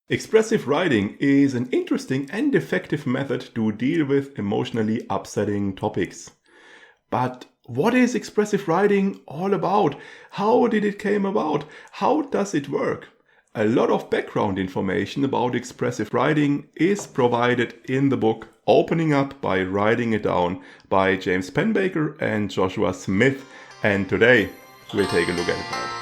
Expressive writing is an interesting and effective method to deal with emotionally upsetting topics. But what is expressive writing all about? How did it came about? How does it work? A lot of background information about expressive writing is provided in the book Opening Up by Writing It Down by James Pennebaker and Joshua Smith. And today we'll take a look at that.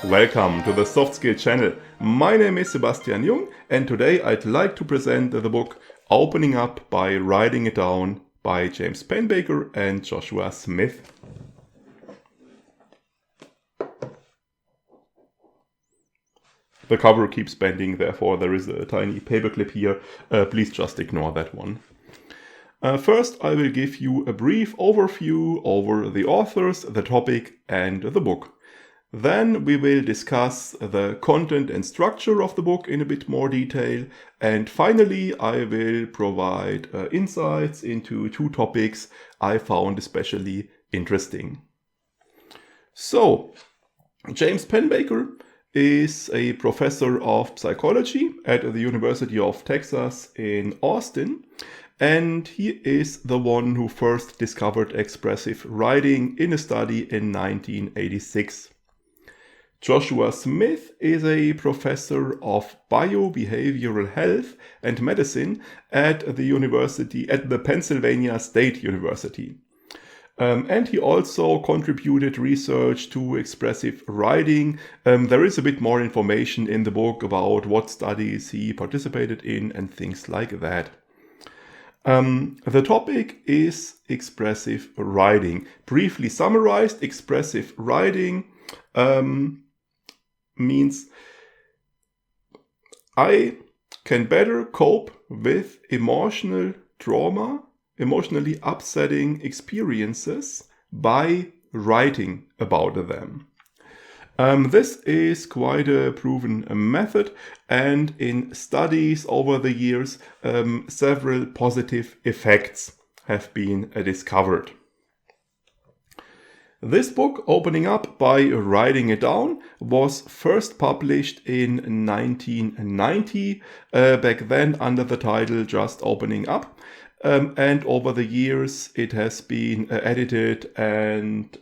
Welcome to the Soft Skill channel. My name is Sebastian Jung and today I'd like to present the book Opening Up by Writing It Down by James Pennebaker and Joshua Smith. The cover keeps bending, therefore there is a tiny paperclip here. Please just ignore that one. First, I will give you a brief overview over the authors, the topic and the book. Then we will discuss the content and structure of the book in a bit more detail. And finally, I will provide insights into two topics I found especially interesting. So, James Pennebaker is a professor of psychology at the University of Texas in Austin. And he is the one who first discovered expressive writing in a study in 1986. Joshua Smith is a professor of biobehavioral health and medicine at the Pennsylvania State University. And he also contributed research to expressive writing. There is a bit more information in the book about what studies he participated in and things like that. The topic is expressive writing. Briefly summarized, expressive writing means I can better cope with emotional trauma, emotionally upsetting experiences by writing about them. This is quite a proven method, and in studies over the years, several positive effects have been discovered. This book, Opening Up by Writing It Down, was first published in 1990, back then under the title just Opening Up. And over the years it has been edited and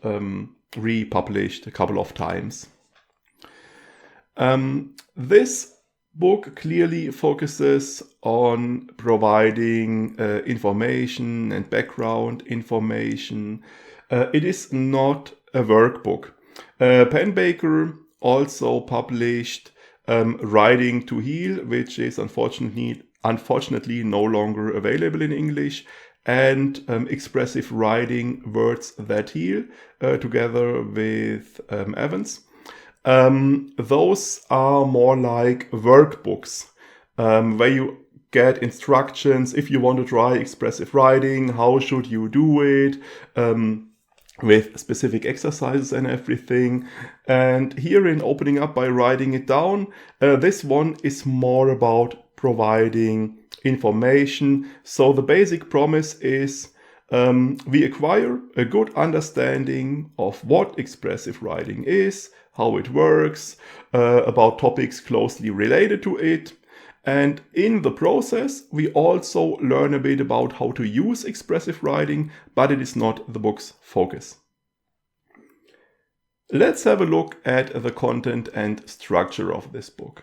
republished a couple of times. This book clearly focuses on providing information and background information. It is not a workbook. Pennebaker also published Writing to Heal, which is unfortunately no longer available in English, and Expressive Writing, Words That Heal, together with Evans. Those are more like workbooks, where you get instructions if you want to try expressive writing, how should you do it, with specific exercises and everything. And here in Opening Up by Writing It Down, this one is more about providing information. So the basic promise is we acquire a good understanding of what expressive writing is, how it works, about topics closely related to it. And in the process, we also learn a bit about how to use expressive writing, but it is not the book's focus. Let's have a look at the content and structure of this book.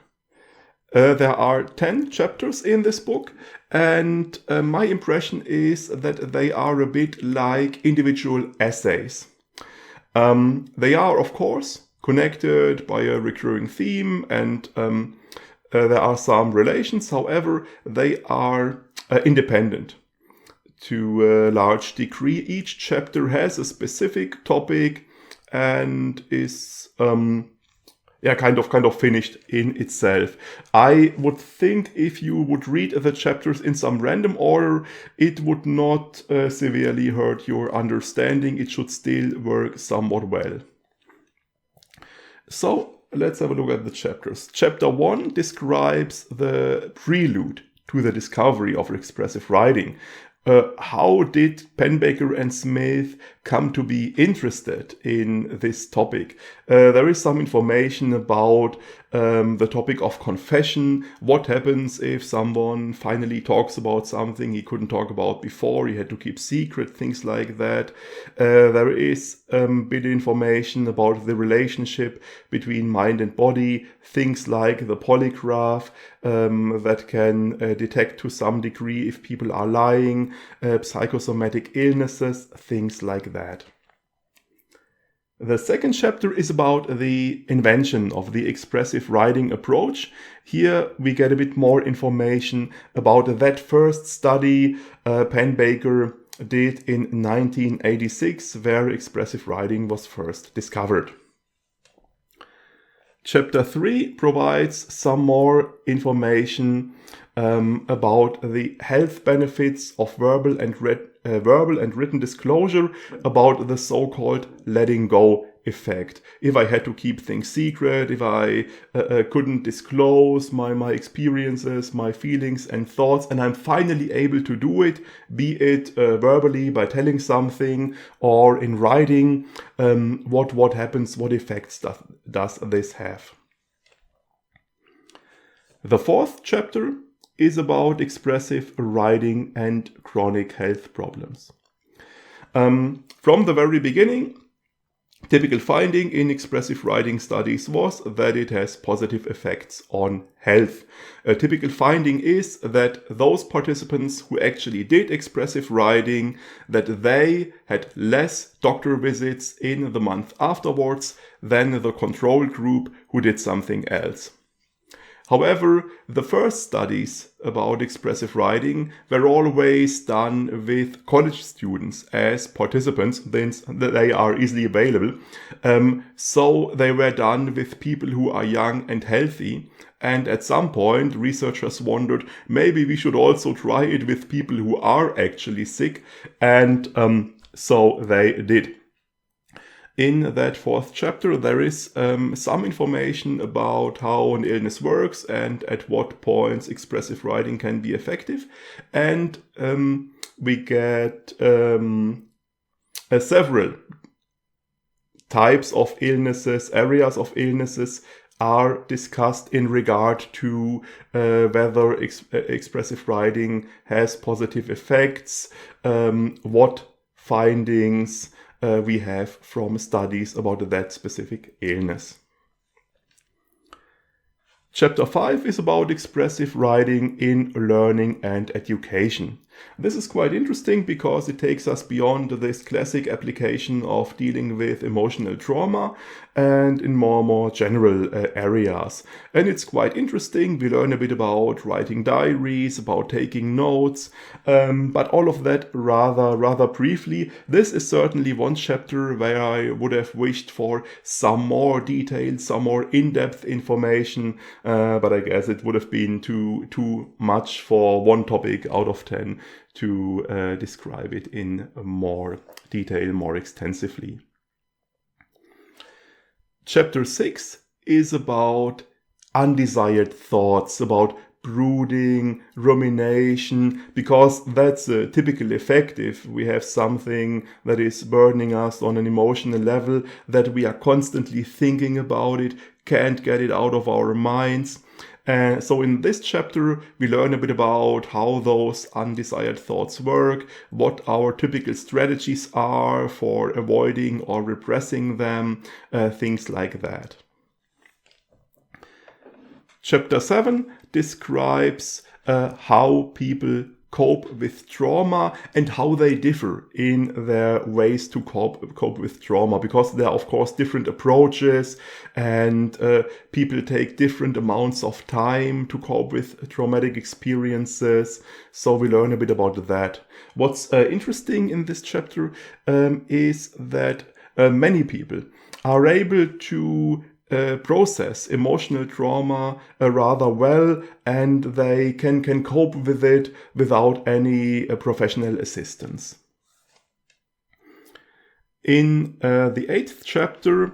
There are 10 chapters in this book, and my impression is that they are a bit like individual essays. They are, of course, connected by a recurring theme, and there are some relations. However, they are independent to a large degree. Each chapter has a specific topic and is kind of finished in itself. I would think if you would read the chapters in some random order, it would not severely hurt your understanding. It should still work somewhat well. So let's have a look at the chapters. Chapter 1 describes the prelude to the discovery of expressive writing. how did Pennebaker and Smith come to be interested in this topic? There is some information about the topic of confession. What happens if someone finally talks about something he couldn't talk about before? He had to keep secret, things like that. There is a bit of information about the relationship between mind and body, things like the polygraph that can detect to some degree if people are lying, psychosomatic illnesses, things like that. The second chapter is about the invention of the expressive writing approach. Here we get a bit more information about that first study Pennebaker did in 1986, where expressive writing was first discovered. Chapter 3 provides some more information about the health benefits of verbal and written disclosure, about the so-called letting go effect. If I had to keep things secret, if I couldn't disclose my experiences, my feelings and thoughts, and I'm finally able to do it, be it verbally by telling something or in writing, what happens, what effects does this have? The fourth chapter is about expressive writing and chronic health problems. From the very beginning, typical finding in expressive writing studies was that it has positive effects on health. A typical finding is that those participants who actually did expressive writing, that they had less doctor visits in the month afterwards than the control group who did something else. However, the first studies about expressive writing were always done with college students as participants, since they are easily available. So they were done with people who are young and healthy. And at some point, researchers wondered, maybe we should also try it with people who are actually sick. And so they did. In that fourth chapter, there is some information about how an illness works and at what points expressive writing can be effective. And we get several types of illnesses, areas of illnesses are discussed in regard to whether expressive writing has positive effects, what findings we have from studies about that specific illness. Chapter 5 is about expressive writing in learning and education. This is quite interesting because it takes us beyond this classic application of dealing with emotional trauma and in more general areas. And it's quite interesting. We learn a bit about writing diaries, about taking notes, but all of that rather briefly. This is certainly one chapter where I would have wished for some more detail, some more in-depth information, but I guess it would have been too much for one topic out of 10 to describe it in more detail, more extensively. Chapter 6 is about undesired thoughts, about brooding, rumination, because that's a typical effect if we have something that is burdening us on an emotional level, that we are constantly thinking about it, can't get it out of our minds. So in this chapter, we learn a bit about how those undesired thoughts work, what our typical strategies are for avoiding or repressing them, things like that. Chapter 7 describes how people cope with trauma and how they differ in their ways to cope with trauma, because there are of course different approaches and people take different amounts of time to cope with traumatic experiences. So we learn a bit about that. What's interesting in this chapter is that many people are able to process emotional trauma rather well, and they can cope with it without any professional assistance. In the 8th chapter,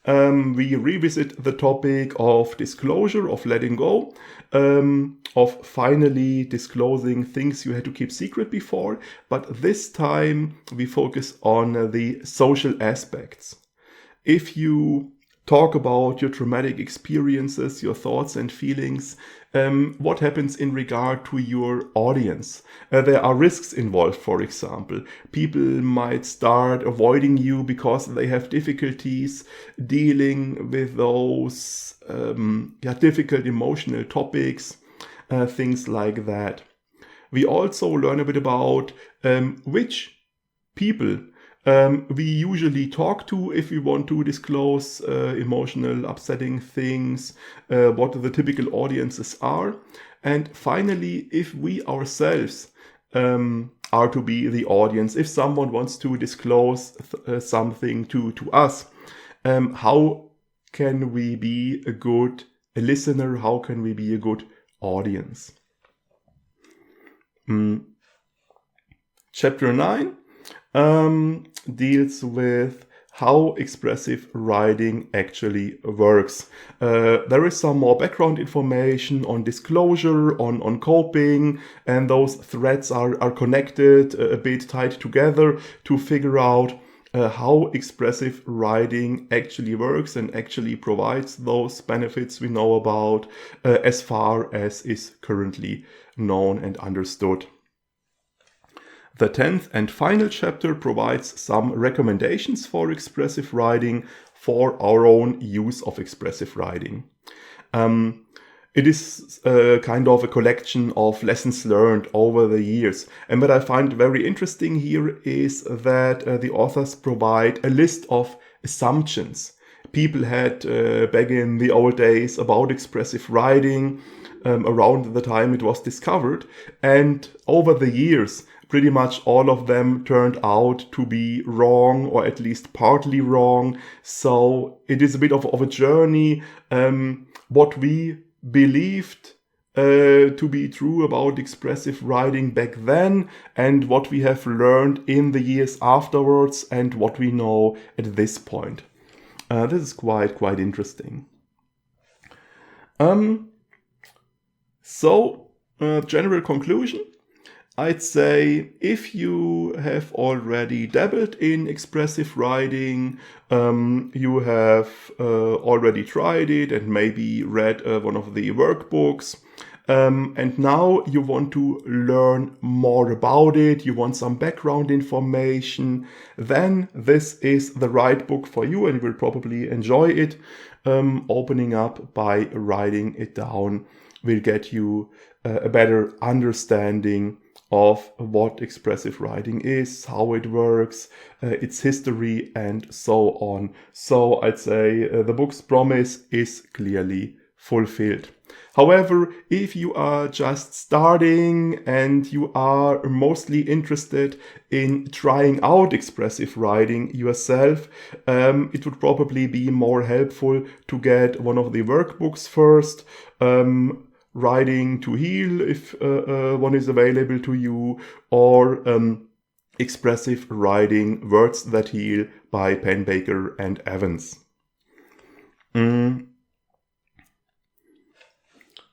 we revisit the topic of disclosure, of letting go, of finally disclosing things you had to keep secret before. But this time we focus on the social aspects. If you talk about your traumatic experiences, your thoughts and feelings, what happens in regard to your audience? There are risks involved, for example. People might start avoiding you because they have difficulties dealing with those difficult emotional topics, things like that. We also learn a bit about which people we usually talk to if we want to disclose emotional, upsetting things, what the typical audiences are. And finally, if we ourselves are to be the audience, if someone wants to disclose something to us, how can we be a good listener? How can we be a good audience? Chapter 9 deals with how expressive writing actually works. There is some more background information on disclosure, on coping, and those threads are connected, a bit tied together to figure out how expressive writing actually works and actually provides those benefits we know about as far as is currently known and understood. The 10th and final chapter provides some recommendations for expressive writing for our own use of expressive writing. It is kind of a collection of lessons learned over the years. And what I find very interesting here is that the authors provide a list of assumptions people had back in the old days about expressive writing around the time it was discovered. And over the years, pretty much all of them turned out to be wrong, or at least partly wrong. So it is a bit of a journey. What we believed to be true about expressive writing back then, and what we have learned in the years afterwards, and what we know at this point. This is quite interesting. General conclusion. I'd say if you have already dabbled in expressive writing, you have already tried it and maybe read one of the workbooks, and now you want to learn more about it, you want some background information, then this is the right book for you and you will probably enjoy it. Opening up by writing it down will get you a better understanding of what expressive writing is, how it works, its history, and so on. So I'd say the book's promise is clearly fulfilled. However, if you are just starting and you are mostly interested in trying out expressive writing yourself, it would probably be more helpful to get one of the workbooks first. Writing to Heal, if one is available to you, or Expressive Writing, Words That Heal by Penbaker and Evans.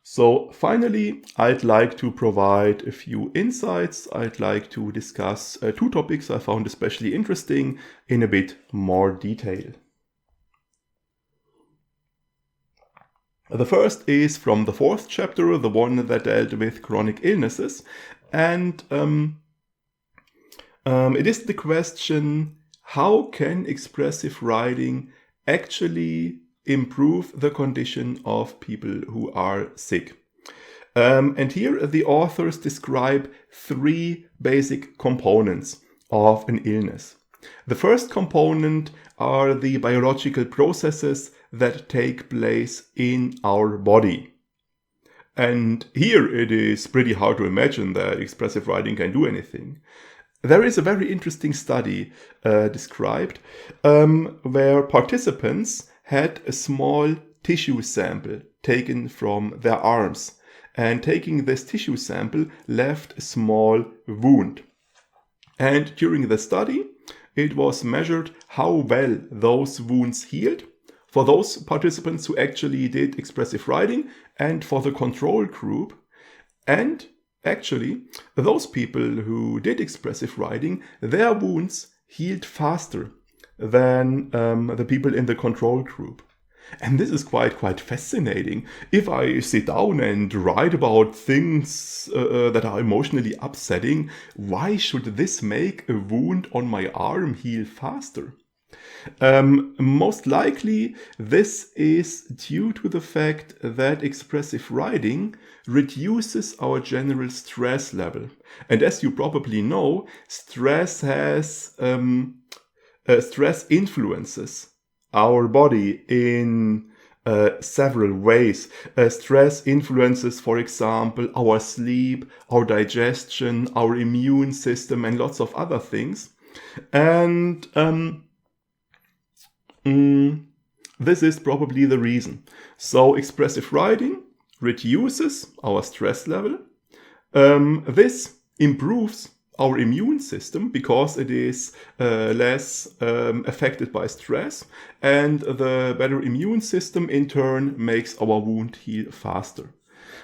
So finally, I'd like to provide a few insights. I'd like to discuss two topics I found especially interesting in a bit more detail. The first is from the 4th chapter, the one that dealt with chronic illnesses. And it is the question, how can expressive writing actually improve the condition of people who are sick? And here the authors describe 3 basic components of an illness. The first component are the biological processes that take place in our body. And here it is pretty hard to imagine that expressive writing can do anything. There is a very interesting study described where participants had a small tissue sample taken from their arms, and taking this tissue sample left a small wound. And during the study, it was measured how well those wounds healed for those participants who actually did expressive writing and for the control group. And actually, those people who did expressive writing, their wounds healed faster than the people in the control group. And this is quite fascinating. If I sit down and write about things that are emotionally upsetting, why should this make a wound on my arm heal faster? Most likely, this is due to the fact that expressive writing reduces our general stress level. And as you probably know, stress influences our body in several ways. Stress influences, for example, our sleep, our digestion, our immune system, and lots of other things. And this is probably the reason. So expressive writing reduces our stress level. This improves our immune system because it is less affected by stress, and the better immune system in turn makes our wound heal faster.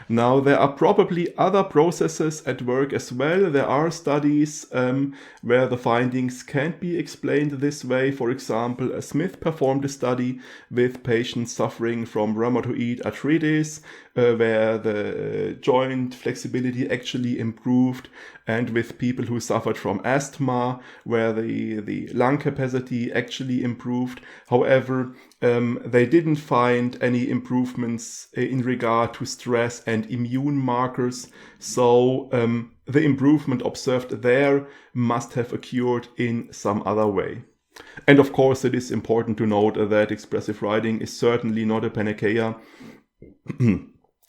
Now, there are probably other processes at work as well. There are studies where the findings can't be explained this way. For example, Smith performed a study with patients suffering from rheumatoid arthritis, where the joint flexibility actually improved, and with people who suffered from asthma, where the lung capacity actually improved. However, they didn't find any improvements in regard to stress and immune markers. So the improvement observed there must have occurred in some other way. And of course, it is important to note that expressive writing is certainly not a panacea.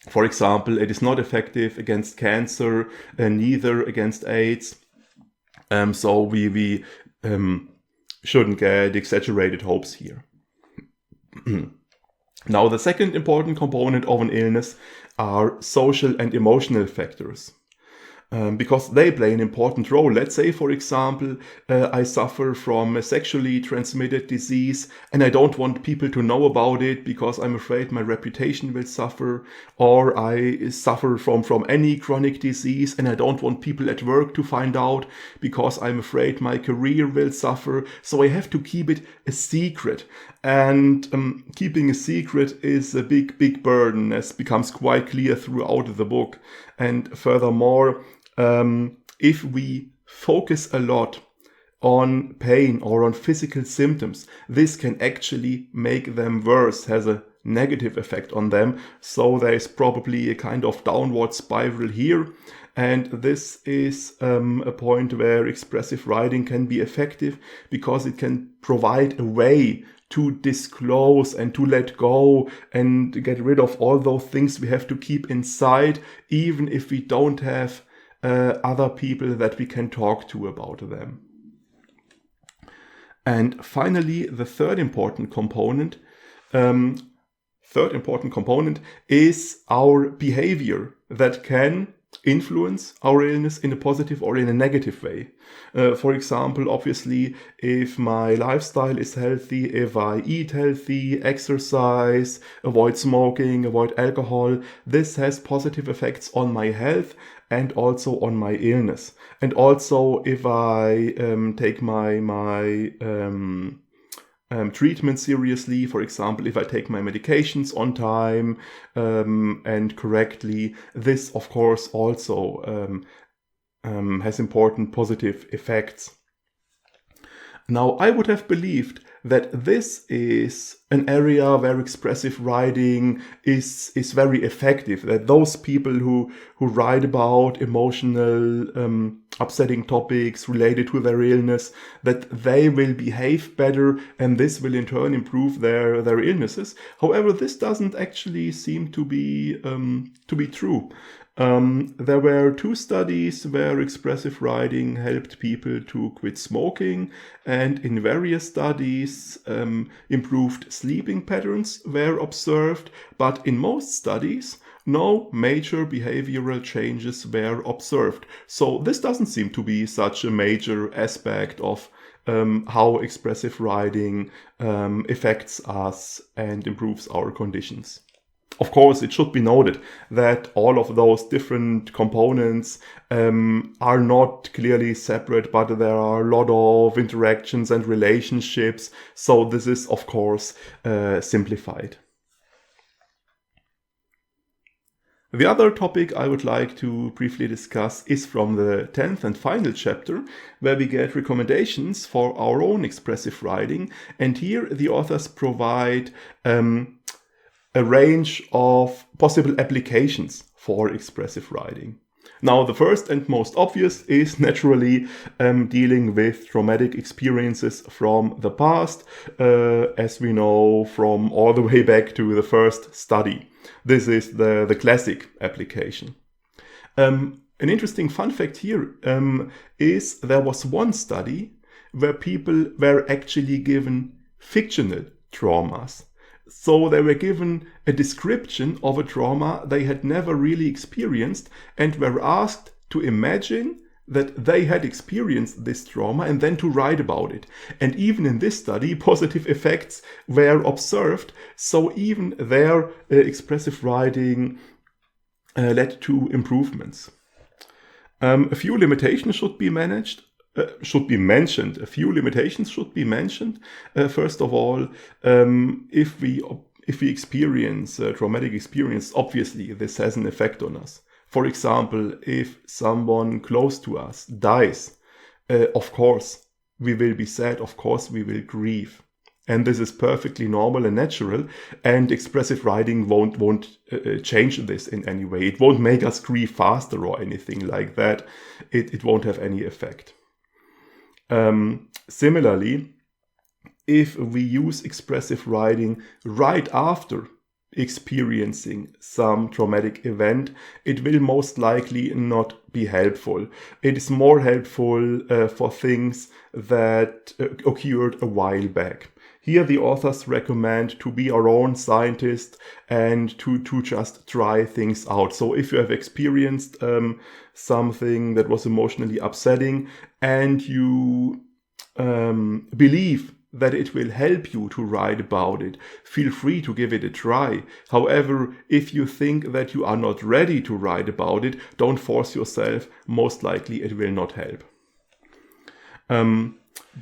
For example, it is not effective against cancer, neither against AIDS. So we shouldn't get exaggerated hopes here. Now, the second important component of an illness are social and emotional factors. Because they play an important role. Let's say, for example, I suffer from a sexually transmitted disease and I don't want people to know about it because I'm afraid my reputation will suffer, or I suffer from any chronic disease and I don't want people at work to find out because I'm afraid my career will suffer, so I have to keep it a secret. And keeping a secret is a big burden, as becomes quite clear throughout the book. And furthermore, if we focus a lot on pain or on physical symptoms, this can actually make them worse, has a negative effect on them. So there is probably a kind of downward spiral here. And this is a point where expressive writing can be effective because it can provide a way to disclose and to let go and get rid of all those things we have to keep inside, even if we don't have other people that we can talk to about them. And finally, the third important component is our behavior that can influence our illness in a positive or in a negative way. For example, obviously, if my lifestyle is healthy, if I eat healthy, exercise, avoid smoking, avoid alcohol, this has positive effects on my health and also on my illness. And also, if I take my treatment seriously, for example, if I take my medications on time and correctly, this of course also has important positive effects. Now, I would have believed that this is an area where expressive writing is very effective, that those people who write about emotional, upsetting topics related to their illness, that they will behave better and this will in turn improve their illnesses. However, this doesn't actually seem to be true. There were 2 studies where expressive writing helped people to quit smoking, and in various studies improved sleeping patterns were observed, but in most studies no major behavioral changes were observed. So this doesn't seem to be such a major aspect of how expressive writing affects us and improves our conditions. Of course, it should be noted that all of those different components are not clearly separate, but there are a lot of interactions and relationships. So this is, of course, simplified. The other topic I would like to briefly discuss is from the 10th and final chapter, where we get recommendations for our own expressive writing. And here the authors provide a range of possible applications for expressive writing. Now, the first and most obvious is naturally dealing with traumatic experiences from the past, as we know from all the way back to the first study. This is the classic application. An interesting fun fact here is there was one study where people were actually given fictional traumas. So they were given a description of a trauma they had never really experienced and were asked to imagine that they had experienced this trauma and then to write about it. And even in this study, positive effects were observed. So even their expressive writing led to improvements. A few limitations should be mentioned. A few limitations should be mentioned. First of all, if we experience a traumatic experience, obviously this has an effect on us. For example, if someone close to us dies, of course we will be sad, of course we will grieve. And this is perfectly normal and natural, and expressive writing won't change this in any way. It won't make us grieve faster or anything like that. It won't have any effect. Similarly, if we use expressive writing right after experiencing some traumatic event, it will most likely not be helpful. It is more helpful for things that occurred a while back. Here the authors recommend to be our own scientist and to just try things out. So if you have experienced something that was emotionally upsetting and you believe that it will help you to write about it, feel free to give it a try. However, if you think that you are not ready to write about it, don't force yourself. Most likely it will not help.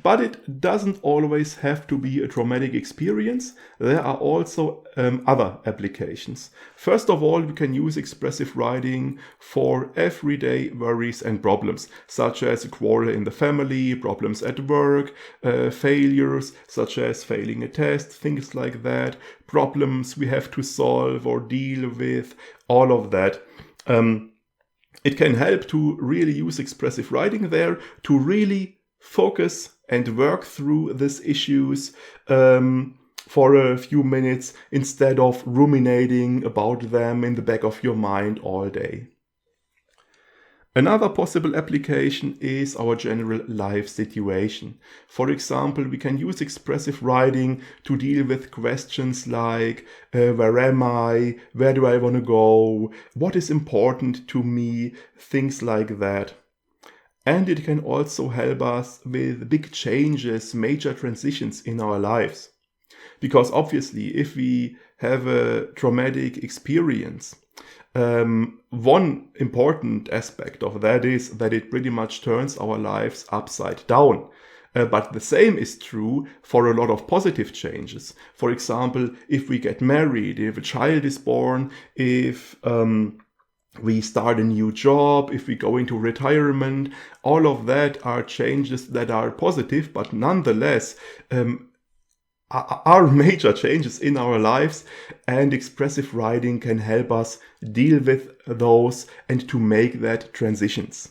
But it doesn't always have to be a traumatic experience. There are also other applications. First of all, we can use expressive writing for everyday worries and problems, such as a quarrel in the family, problems at work, failures, such as failing a test, things like that, problems we have to solve or deal with, all of that. It can help to really use expressive writing there to really focus and work through these issues for a few minutes instead of ruminating about them in the back of your mind all day. Another possible application is our general life situation. For example, we can use expressive writing to deal with questions like, where am I? Where do I want to go? What is important to me? Things like that. And it can also help us with big changes, major transitions in our lives. Because obviously, if we have a traumatic experience, one important aspect of that is that it pretty much turns our lives upside down. But the same is true for a lot of positive changes. For example, if we get married, if a child is born, if we start a new job, if we go into retirement, all of that are changes that are positive, but nonetheless are major changes in our lives, and expressive writing can help us deal with those and to make that transitions.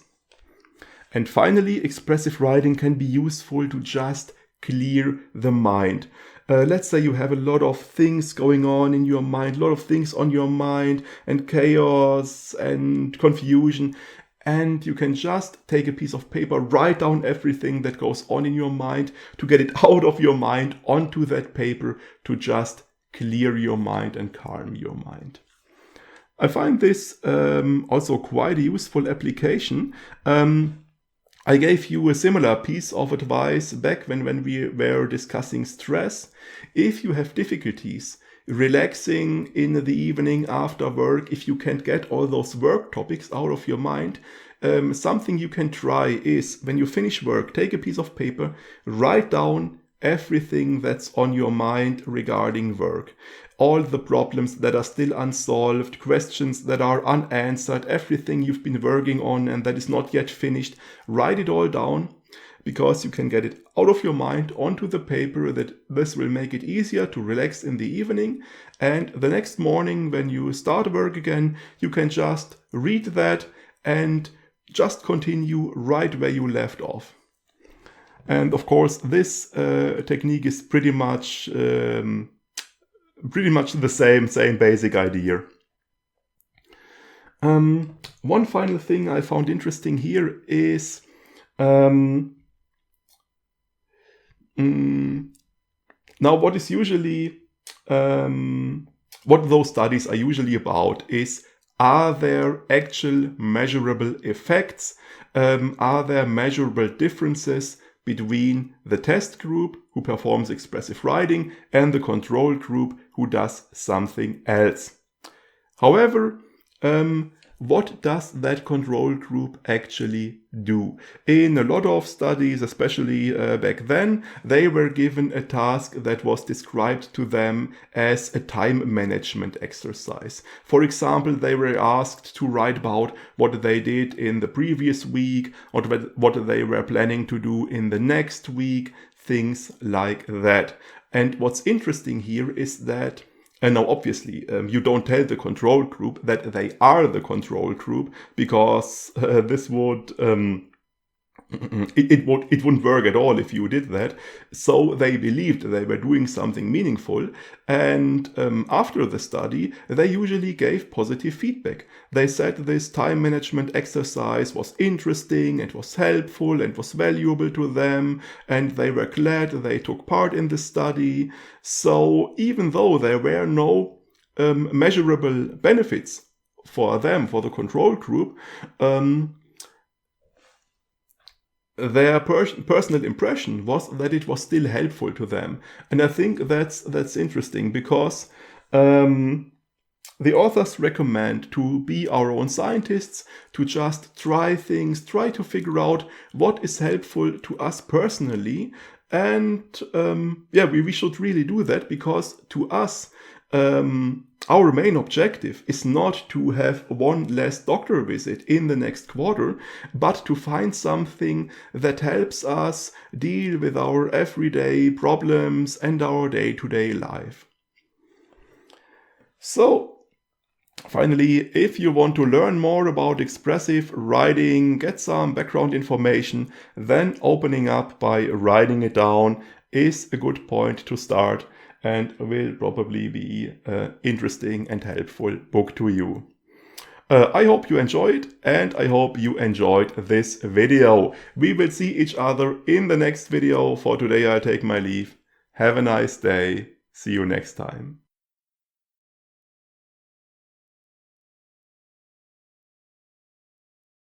And finally, expressive writing can be useful to just clear the mind. Let's say you have a lot of things going on in your mind, a lot of things on your mind, and chaos and confusion. And you can just take a piece of paper, write down everything that goes on in your mind to get it out of your mind onto that paper to just clear your mind and calm your mind. I find this also quite a useful application. I gave you a similar piece of advice back when we were discussing stress. If you have difficulties relaxing in the evening after work, if you can't get all those work topics out of your mind, something you can try is when you finish work, take a piece of paper, write down everything that's on your mind regarding work. All the problems that are still unsolved, questions that are unanswered, everything you've been working on and that is not yet finished, write it all down, because you can get it out of your mind onto the paper. That this will make it easier to relax in the evening, and the next morning when you start work again, you can just read that and just continue right where you left off. And of course, this technique is pretty much the same basic idea. One final thing I found interesting here is now what is usually what those studies are usually about is, are there actual measurable effects? Are there measurable differences between the test group who performs expressive writing and the control group who does something else? However, what does that control group actually do? In a lot of studies, especially back then, they were given a task that was described to them as a time management exercise. For example, they were asked to write about what they did in the previous week, or what they were planning to do in the next week, things like that. And what's interesting here is that, and now obviously you don't tell the control group that they are the control group, because this would it wouldn't work at all if you did that. So they believed they were doing something meaningful, and after the study they usually gave positive feedback. They said this time management exercise was interesting, it was helpful and was valuable to them, and they were glad they took part in the study. So even though there were no measurable benefits for them, for the control group, their personal impression was that it was still helpful to them. And I think that's interesting, because the authors recommend to be our own scientists, to just try things, try to figure out what is helpful to us personally. And we should really do that, because to us, our main objective is not to have one less doctor visit in the next quarter, but to find something that helps us deal with our everyday problems and our day-to-day life. So, finally, if you want to learn more about expressive writing, get some background information, then opening up by writing it down is a good point to start, and will probably be an interesting and helpful book to you. I hope you enjoyed, and I hope you enjoyed this video. We will see each other in the next video. For today, I take my leave. Have a nice day. See you next time.